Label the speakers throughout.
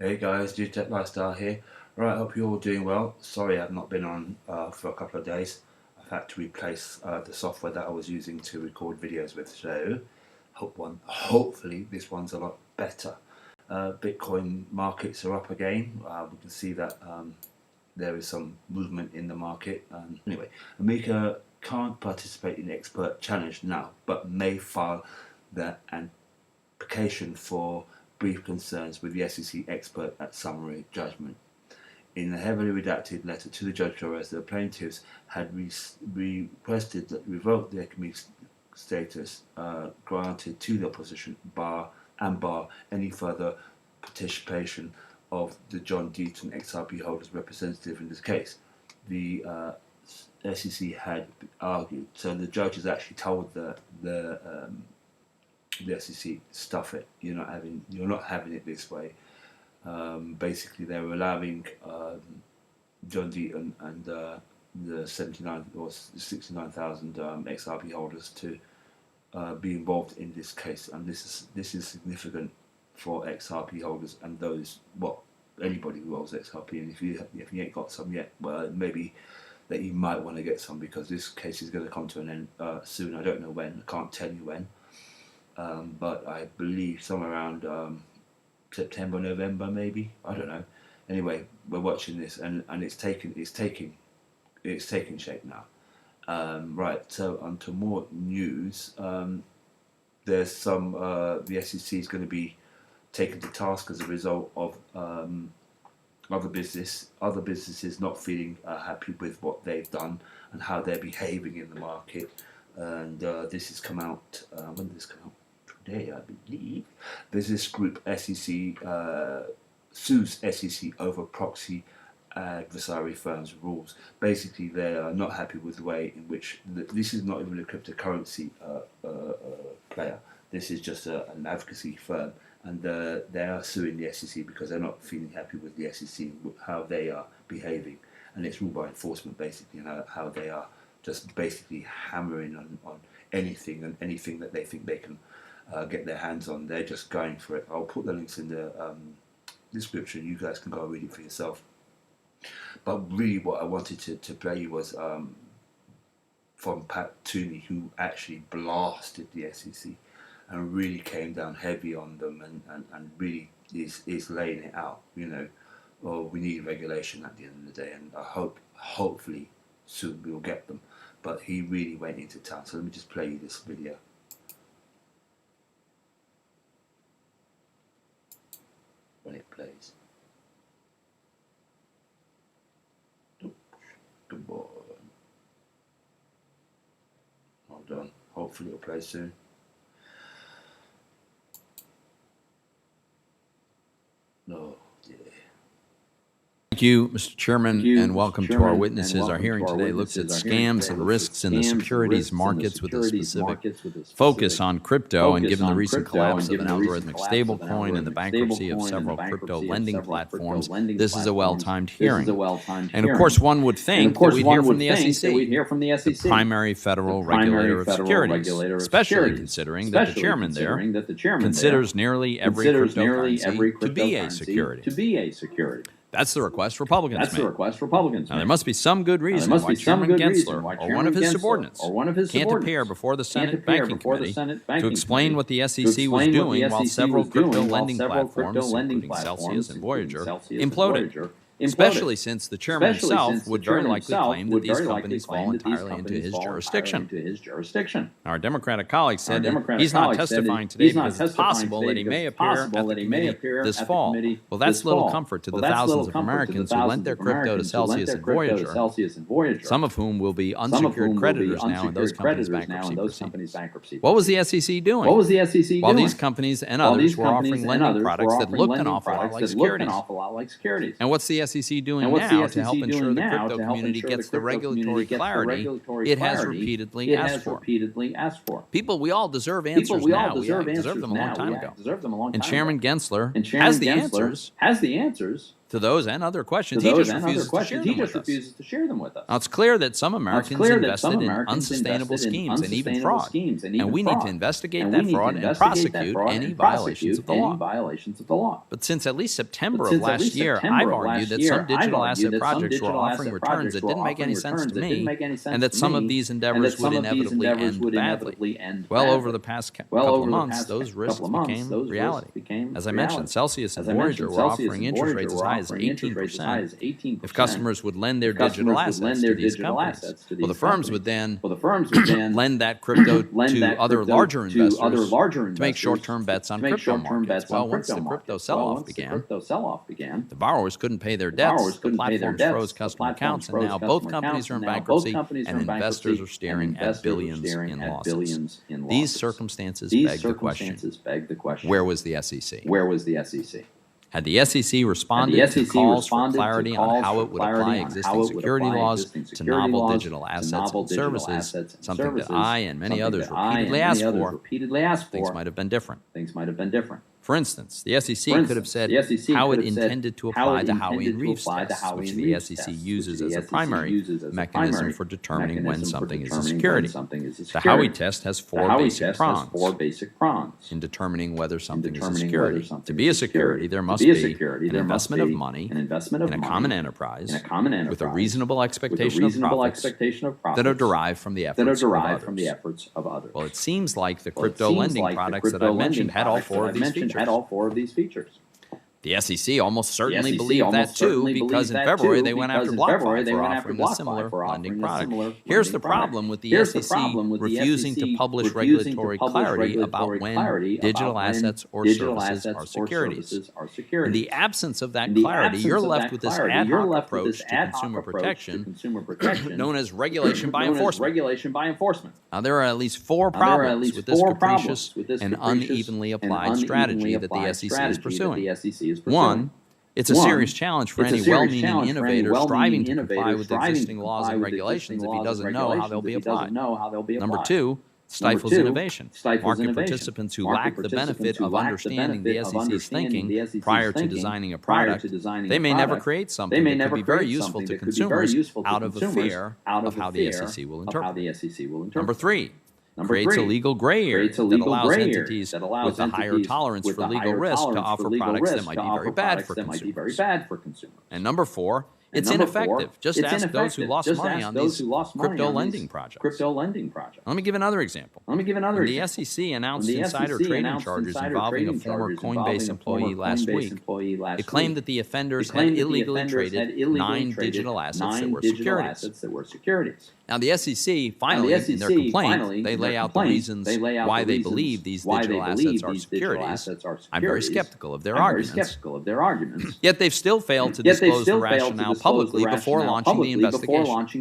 Speaker 1: Hey guys, Tech Lifestyle here. Right, hope you're all doing well. Sorry I've not been on for a couple of days. I've had to replace the software that I was using to record videos with, so hopefully this one's a lot better. Bitcoin markets are up again. We can see that there is some movement in the market. Anyway, Amika can't participate in the expert challenge now, but may file the application for brief concerns with the SEC expert at summary judgment. In a heavily redacted letter to the judge, Torres, the plaintiffs had requested that revoke their community status granted to the opposition, bar any further participation of the John Deepen XRP holders representative in this case. The SEC had argued, so the judge has actually told the SEC, stuff it. You're not having it this way. Basically, they were allowing John Deepen and the 79 or 69,000 XRP holders to be involved in this case, and this is significant for XRP holders and those anybody who holds XRP. And if you ain't got some yet, well, maybe that you might want to get some, because this case is going to come to an end soon. I don't know when. I can't tell you when. But I believe somewhere around September, November, maybe. I don't know. Anyway, we're watching this, and it's taking shape now. Right. So onto more news. There's some the SEC is going to be taken to task as a result of other businesses not feeling happy with what they've done and how they're behaving in the market. And this has come out. When did this come out? Today, I believe. There's this group, SEC, sues SEC over proxy adversary firms' rules. Basically, they are not happy with the way in which this is not even a cryptocurrency player. This is just an advocacy firm, and they are suing the SEC because they're not feeling happy with the SEC, how they are behaving, and it's rule by enforcement, basically, and how they are just basically hammering on anything that they think they can get their hands on. They're just going for it. I'll put the links in the description. You guys can go read it for yourself. But really what I wanted to play you was from Toomey, who actually blasted the SEC and really came down heavy on them and really is laying it out. We need regulation at the end of the day, and I hopefully soon we'll get them. But he really went into town. So let me just play you this video. When it plays. Good boy. Hold on. Hopefully it'll play soon. No. Yeah.
Speaker 2: Thank you, Mr. Chairman, and welcome to our witnesses. Our hearing today looks at scams and risks in the securities markets with a specific focus on crypto. And given the recent collapse of an algorithmic stablecoin and the bankruptcy of several crypto lending platforms, this is a well-timed hearing. And of course, one would think that we'd hear from the SEC, the primary federal regulator of securities, especially considering that the chairman there considers nearly every cryptocurrency to be a security. That's the request Republicans made. Now, there must be some good reason why Chairman Gensler or one of his subordinates can't appear before the Senate Banking Committee to explain what the SEC was doing while several crypto lending platforms, including Celsius and Voyager, imploded. Especially since the chairman himself would very likely claim that these companies fall entirely into his jurisdiction. Our Democratic colleague said that he's not testifying today because it's possible that he may appear at the committee this fall. Well, that's little comfort to the thousands of Americans who lent their crypto to Celsius and Voyager, some of whom will be unsecured creditors now in those companies' bankruptcy proceedings. What was the SEC doing? While these companies and others were offering lending products that looked an awful lot like securities. And what's the SEC doing now to help ensure the crypto community gets the regulatory clarity it has repeatedly asked for? People, we all deserve answers now. We deserved them a long time ago. And Chairman Gensler has the answers To those and other questions, he just refuses to share them with us. Now, it's clear that some Americans invested in unsustainable schemes and even fraud, and we need to investigate that fraud and prosecute any violations of the law. But since at least September of last year, I've argued that some digital asset projects were offering returns that didn't make any sense to me, and that some of these endeavors would inevitably end badly. Well, over the past couple of months, those risks became reality. As I mentioned, Celsius and Voyager were offering interest rates as high as 18% if customers would lend their digital assets to these companies. Well, the firms would then lend that crypto to other larger investors to make short-term bets on crypto markets. Well, once the crypto sell-off began, the borrowers couldn't pay their debts, the platforms froze customer accounts, and now both companies are in bankruptcy, and investors are staring at billions in losses. These circumstances beg the question, where was the SEC? Had the SEC responded to calls for clarity on how it would apply existing security laws to novel digital assets and services, something that I and many others repeatedly asked for, things might have been different. For instance, the SEC could have said how it intended to apply the Howey and Reeves tests, which the SEC uses as a primary mechanism for determining when something is a security. The Howey test has four basic prongs in determining whether something is a security. To be a security, there must be an investment of money in a common enterprise with a reasonable expectation of profits that are derived from the efforts of others. Well, it seems like the crypto lending products that I mentioned had all four of these features. The SEC almost certainly believed that too, because in February they went after BlockFi for offering a similar lending product. Here's the problem with the SEC refusing to publish regulatory clarity about when digital assets or services are securities. In the absence of that clarity, you're left with this ad hoc approach to consumer protection known as regulation by enforcement. Now, there are at least four problems with this capricious and unevenly applied strategy that the SEC is pursuing. One, it's a serious challenge for any well-meaning innovator striving to comply with existing laws and regulations if he doesn't know how they'll be applied. Number two, stifles innovation. Market participants who lack the benefit of understanding the SEC's thinking prior to designing a product, they may never create something that could be very useful to consumers out of the fear of how the SEC will interpret. Number three, creates a legal gray area that allows entities with a higher tolerance for legal risk to offer products that might be very bad for consumers. And number four, it's ineffective. Just ask those who lost money on these crypto lending projects. Let me give another example. When the SEC announced insider trading charges involving a former Coinbase employee last week, it claimed that the offenders had illegally traded 9 digital assets that were securities. Now, the SEC, finally, in their complaint, they lay out the reasons why they believe these digital assets are securities. I'm very skeptical of their arguments. Yet they've still failed to disclose the rationale publicly before launching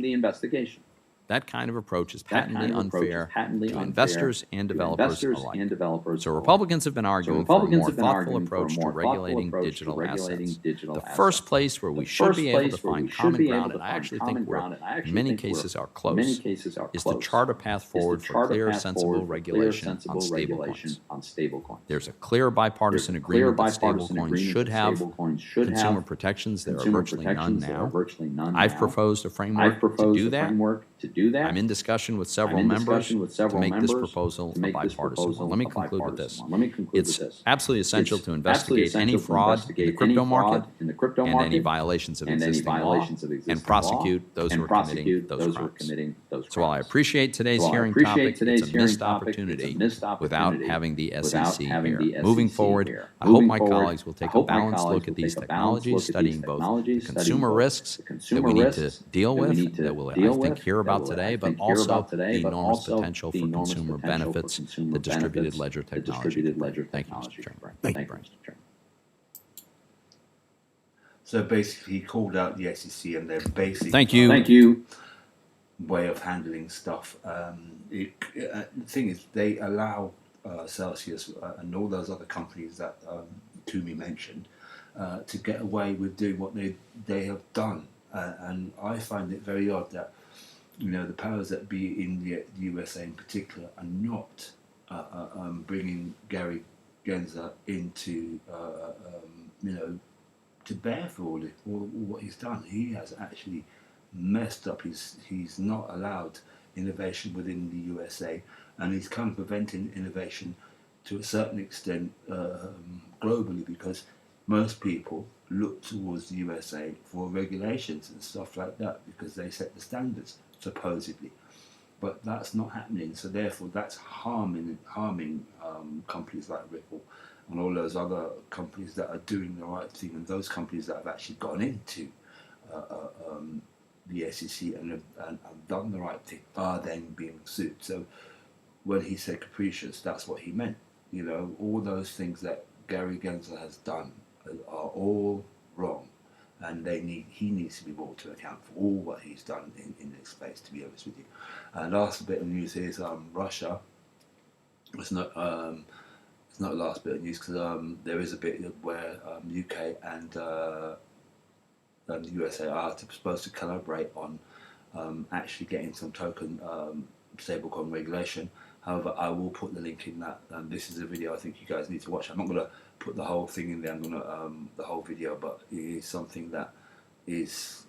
Speaker 2: the investigation. That kind of approach is patently unfair to investors and developers alike. So Republicans have been arguing for a more thoughtful approach to regulating digital assets. The first place where we should be able to find common ground, and I actually think we're in many cases are close, is to chart a path forward for clear, sensible regulation on stablecoins. There's a clear bipartisan agreement that stablecoins should have consumer protections. There are virtually none now. I've proposed a framework to do that. I'm in discussion with several members to make this proposal a bipartisan one. Let me conclude with this. It's absolutely essential to investigate any fraud in the crypto market and any violations of existing law and prosecute those who are committing those crimes. So while I appreciate today's hearing topic, it's a missed opportunity without having the SEC here. Moving forward, I hope my colleagues will take a balanced look at these technologies, studying both the consumer risks that we need to deal with, that we'll, I think, hear about today, but also the enormous potential for consumer benefits that distributed ledger technology can bring. Thank you, Mr. Chairman. Thank you, Mr. Chairman.
Speaker 1: So basically, he called out the SEC and their basic way of handling stuff. The thing is, they allow Celsius and all those other companies that Toomey mentioned to get away with doing what they have done. And I find it very odd that the powers that be in the USA in particular are not bringing Gary Gensler into to bear for all what he's done. He has actually messed up. He's not allowed innovation within the USA, and he's kind of preventing innovation to a certain extent globally, because most people look towards the USA for regulations and stuff like that, because they set the standards, supposedly. But that's not happening, so therefore that's harming companies like Ripple and all those other companies that are doing the right thing, and those companies that have actually gone into the SEC and done the right thing are then being sued. So when he said capricious, that's what he meant. You know, all those things that Gary Gensler has done are all wrong, and he needs to be brought to account for all what he's done in this space, to be honest with you. Last bit of news is Russia. It's not the last bit of news, because there is a bit where UK and the USA are supposed to collaborate on actually getting some token stablecoin regulation. However, I will put the link in that. This is a video I think you guys need to watch. I'm not going to put the whole thing in there. I'm going to the whole video, but it is something that is,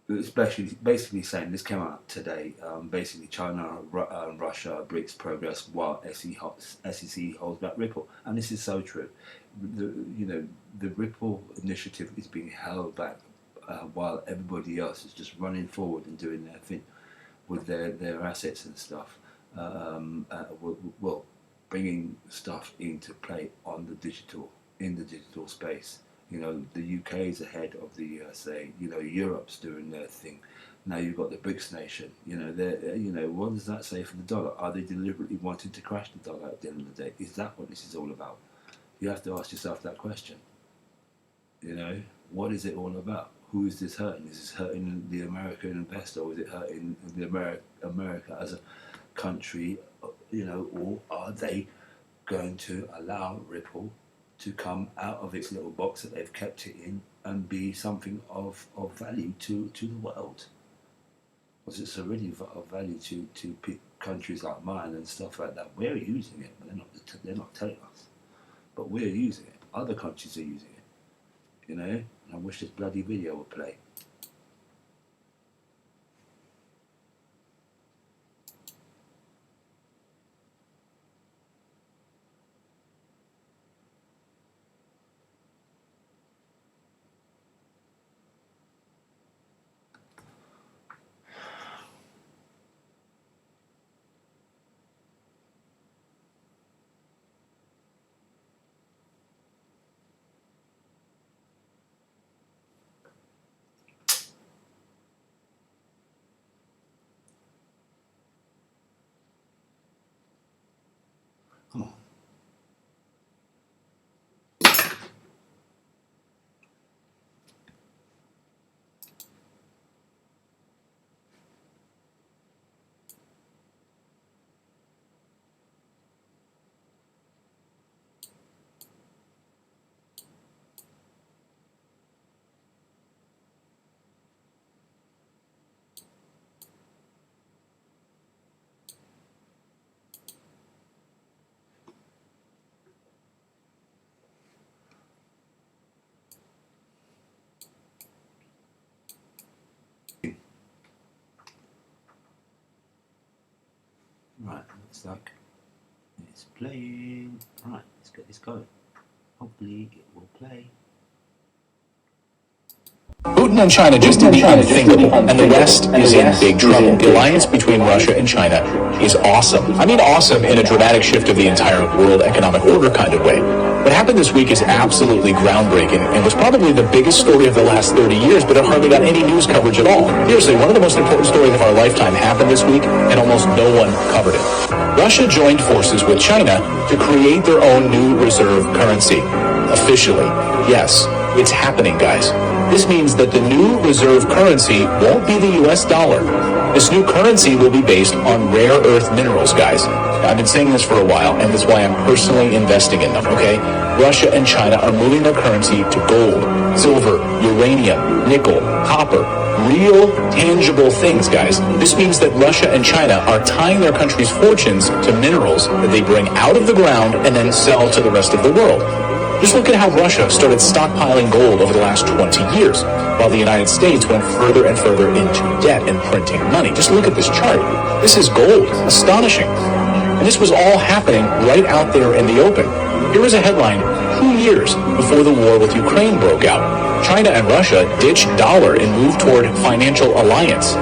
Speaker 1: especially basically saying, this came out today. Basically, China and Russia BRICS progress while SEC holds back Ripple, and this is so true. The Ripple initiative is being held back while everybody else is just running forward and doing their thing with their assets and stuff. Well, bringing stuff into play in the digital space. The UK is ahead of the USA. Europe's doing their thing. Now you've got the BRICS nation. What does that say for the dollar? Are they deliberately wanting to crash the dollar at the end of the day? Is that what this is all about? You have to ask yourself that question. What is it all about? Who is this hurting? Is this hurting the American investor, or is it hurting the America as a country? Or are they going to allow Ripple to come out of its little box that they've kept it in and be something of value to the world? Because it's already of value to countries like mine and stuff like that. We're using it, but they're not telling us. But we're using it. Other countries are using it. And I wish this bloody video would play. Come on. Right, looks like it's playing. Right, let's get this going. Hopefully it will play.
Speaker 3: Putin and China just did the unthinkable, and the West is in big trouble. The alliance between Russia and China is awesome. I mean awesome in a dramatic shift of the entire world economic order kind of way. What happened this week is absolutely groundbreaking and was probably the biggest story of the last 30 years, but it hardly got any news coverage at all. Seriously, one of the most important stories of our lifetime happened this week, and almost no one covered it. Russia joined forces with China to create their own new reserve currency. Officially. Yes, it's happening, guys. This means that the new reserve currency won't be the US dollar. This new currency will be based on rare earth minerals, guys. I've been saying this for a while, and that's why I'm personally investing in them, okay? Russia and China are moving their currency to gold, silver, uranium, nickel, copper, real, tangible things, guys. This means that Russia and China are tying their country's fortunes to minerals that they bring out of the ground and then sell to the rest of the world. Just look at how Russia started stockpiling gold over the last 20 years, while the United States went further and further into debt and printing money. Just look at this chart. This is gold. Astonishing. And this was all happening right out there in the open. Here was a headline 2 years before the war with Ukraine broke out. China and Russia ditched dollar and moved toward financial alliance.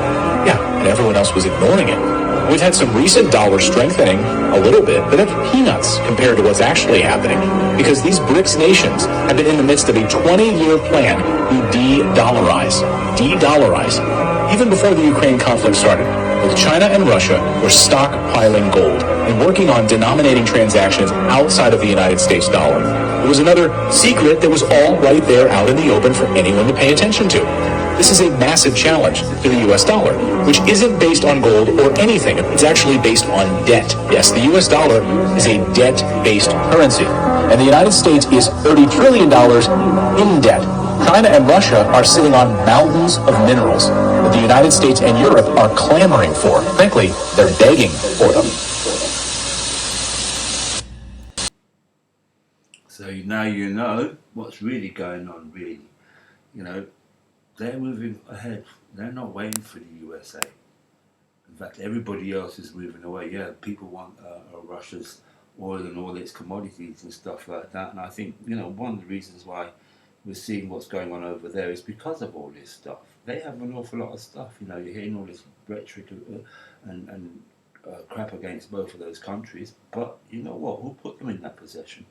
Speaker 3: Yeah, and everyone else was ignoring it. We've had some recent dollar strengthening a little bit, but that's peanuts compared to what's actually happening, because these BRICS nations have been in the midst of a 20-year plan to de-dollarize. De-dollarize. Even before the Ukraine conflict started, both China and Russia were stockpiling gold and working on denominating transactions outside of the United States dollar. It was another secret that was all right there out in the open for anyone to pay attention to. This is a massive challenge to the US dollar, which isn't based on gold or anything. It's actually based on debt. Yes, the US dollar is a debt-based currency, and the United States is $30 trillion in debt. China and Russia are sitting on mountains of minerals that the United States and Europe are clamoring for. Frankly, they're begging for them.
Speaker 1: So now you know what's really going on, really. You know, they're moving ahead. They're not waiting for the USA. In fact, everybody else is moving away. Yeah, people want Russia's oil and all its commodities and stuff like that. And I think, you know, one of the reasons why we're seeing what's going on over there is because of all this stuff. They have an awful lot of stuff. You know, you're hearing all this rhetoric and crap against both of those countries. But you know what? Who put them in that position?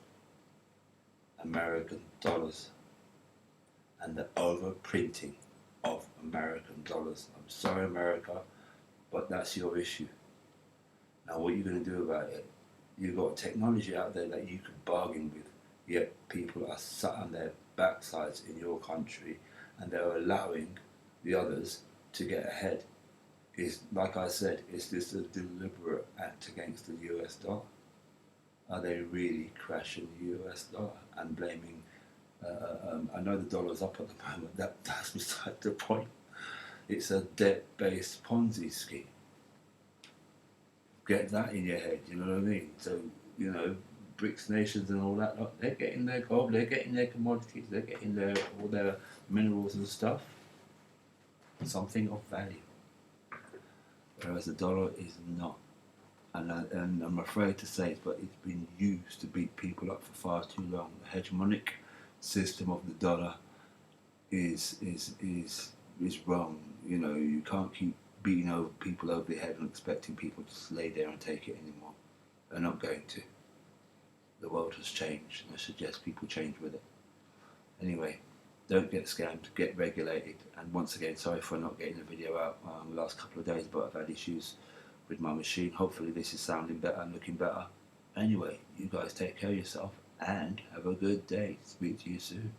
Speaker 1: American dollars. And the overprinting of American dollars. I'm sorry, America, but that's your issue. Now, what are you going to do about it? You've got technology out there that you can bargain with, yet people are sat on their backsides in your country and they're allowing the others to get ahead. Is, like I said, is this a deliberate act against the US dollar? Are they really crashing the US dollar and blaming? I know the dollar's up at the moment. That's beside the point. It's a debt-based Ponzi scheme. Get that in your head. You know what I mean? So you know, BRICS nations and all that. They're getting their gold. They're getting their commodities. They're getting all their minerals and stuff. Something of value. Whereas the dollar is not. And I'm afraid to say it, but it's been used to beat people up for far too long. The hegemonic system of the dollar is wrong. You know, you can't keep beating over people over the head and expecting people to just lay there and take it anymore. They're not going to. The world has changed, and I suggest people change with it. Anyway, don't get scammed, get regulated. And once again, sorry for not getting the video out the last couple of days, but I've had issues with my machine. Hopefully this is sounding better and looking better. Anyway, you guys take care of yourself and have a good day. Speak to you soon.